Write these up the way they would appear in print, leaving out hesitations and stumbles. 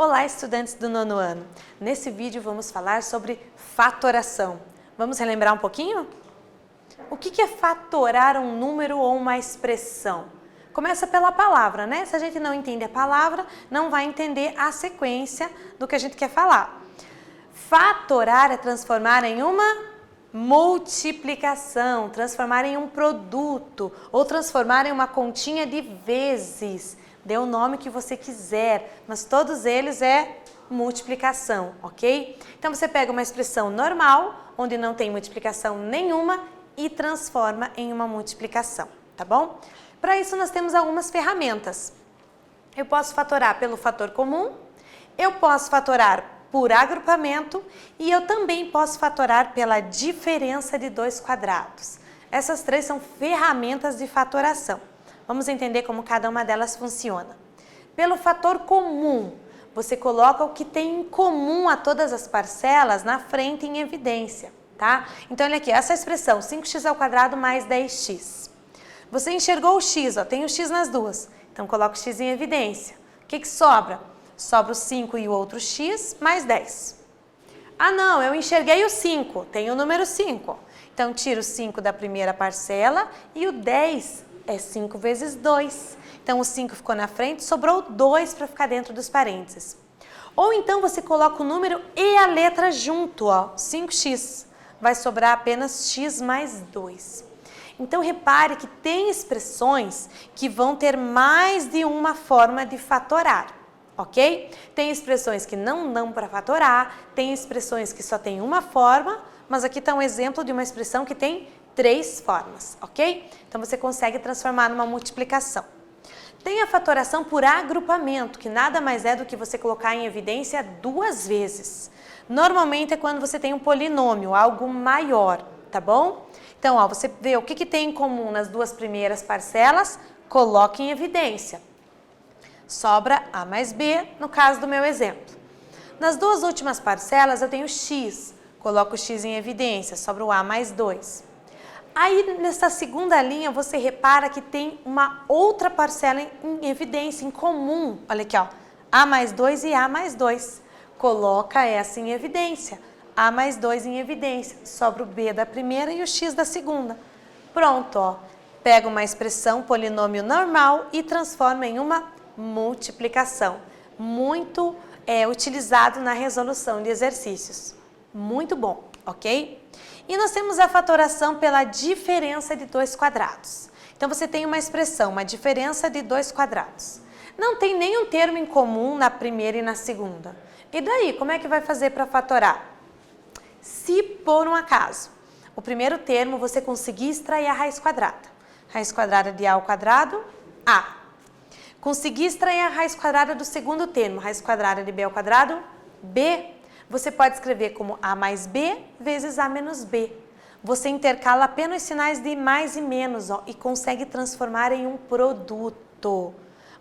Olá, estudantes do nono ano! Nesse vídeo vamos falar sobre fatoração. Vamos relembrar um pouquinho? O que é fatorar um número ou uma expressão? Começa pela palavra, né? Se a gente não entende a palavra, não vai entender a sequência do que a gente quer falar. Fatorar é transformar em uma multiplicação, transformar em um produto ou transformar em uma continha de vezes. Dê o nome que você quiser, mas todos eles é multiplicação, ok? Então você pega uma expressão normal, onde não tem multiplicação nenhuma e transforma em uma multiplicação, tá bom? Para isso nós temos algumas ferramentas. Eu posso fatorar pelo fator comum, eu posso fatorar por agrupamento e eu também posso fatorar pela diferença de dois quadrados. Essas três são ferramentas de fatoração. Vamos entender como cada uma delas funciona. Pelo fator comum, você coloca o que tem em comum a todas as parcelas na frente em evidência, tá? Então, olha aqui, essa expressão 5x² mais 10x. Você enxergou o x, ó, tem o x nas duas, então coloca o x em evidência. O que sobra? Sobra o 5 e o outro x mais 10. Ah não, eu enxerguei o 5, tem o número 5. Então tiro o 5 da primeira parcela e o 10 é 5 vezes 2. Então o 5 ficou na frente, sobrou 2 para ficar dentro dos parênteses. Ou então você coloca o número e a letra junto, ó, 5x. Vai sobrar apenas x mais 2. Então repare que tem expressões que vão ter mais de uma forma de fatorar. Ok? Tem expressões que não dão para fatorar, tem expressões que só tem uma forma, mas aqui está um exemplo de uma expressão que tem 3 formas, ok? Então você consegue transformar numa multiplicação. Tem a fatoração por agrupamento, que nada mais é do que você colocar em evidência 2 vezes. Normalmente é quando você tem um polinômio, algo maior, tá bom? Então, ó, você vê o que tem em comum nas duas primeiras parcelas, coloque em evidência. Sobra A mais B, no caso do meu exemplo. Nas duas últimas parcelas eu tenho x, coloco o x em evidência, sobra o A mais 2. Aí nessa segunda linha você repara que tem uma outra parcela em evidência, em comum. Olha aqui, ó, A mais 2 e A mais 2. Coloca essa em evidência, A mais 2 em evidência, sobra o B da primeira e o x da segunda. Pronto, ó, pega uma expressão polinômio normal e transforma em uma multiplicação, muito utilizado na resolução de exercícios. Muito bom, ok? E nós temos a fatoração pela diferença de dois quadrados. Então você tem uma expressão, uma diferença de dois quadrados. Não tem nenhum termo em comum na primeira e na segunda. E daí, como é que vai fazer para fatorar? Se por um acaso o primeiro termo você conseguir extrair a raiz quadrada. Raiz quadrada de A ao quadrado, A. Conseguir extrair a raiz quadrada do segundo termo, raiz quadrada de B ao quadrado, B. Você pode escrever como A mais B vezes A menos B. Você intercala apenas os sinais de mais e menos, ó, e consegue transformar em um produto.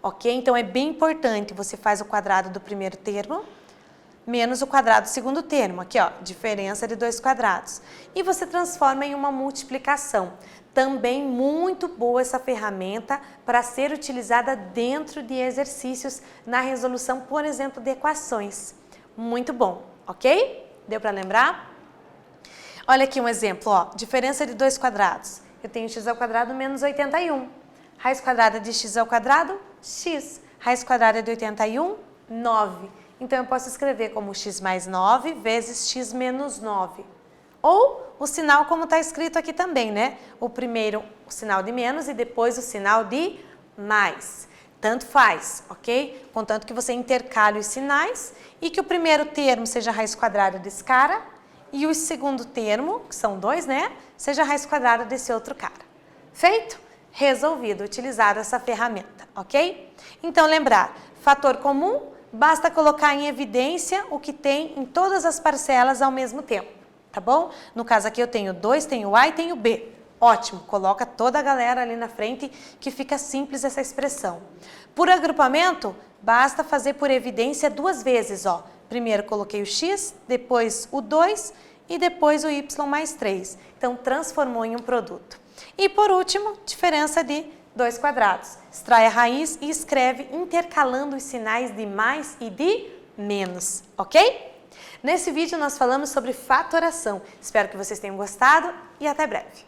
Ok? Então é bem importante, você faz o quadrado do primeiro termo menos o quadrado do segundo termo. Aqui, ó, diferença de dois quadrados. E você transforma em uma multiplicação. Também muito boa essa ferramenta para ser utilizada dentro de exercícios na resolução, por exemplo, de equações. Muito bom, ok? Deu para lembrar? Olha aqui um exemplo, ó, diferença de dois quadrados. Eu tenho x ao quadrado menos 81. Raiz quadrada de x ao quadrado, x. Raiz quadrada de 81, 9. Então eu posso escrever como x mais 9 vezes x menos 9. Ou o sinal como está escrito aqui também, né? O primeiro o sinal de menos e depois o sinal de mais. Tanto faz, ok? Contanto que você intercale os sinais e que o primeiro termo seja a raiz quadrada desse cara e o segundo termo, que são 2, né? Seja a raiz quadrada desse outro cara. Feito? Resolvido, utilizado essa ferramenta, ok? Então lembrar, fator comum, basta colocar em evidência o que tem em todas as parcelas ao mesmo tempo. Tá bom? No caso aqui eu tenho 2, tenho A e tenho B. Ótimo, coloca toda a galera ali na frente que fica simples essa expressão. Por agrupamento, basta fazer por evidência 2 vezes, ó. Primeiro coloquei o x, depois o 2 e depois o y mais 3. Então transformou em um produto. E por último, diferença de dois quadrados. Extrai a raiz e escreve intercalando os sinais de mais e de menos, ok? Nesse vídeo nós falamos sobre fatoração. Espero que vocês tenham gostado e até breve.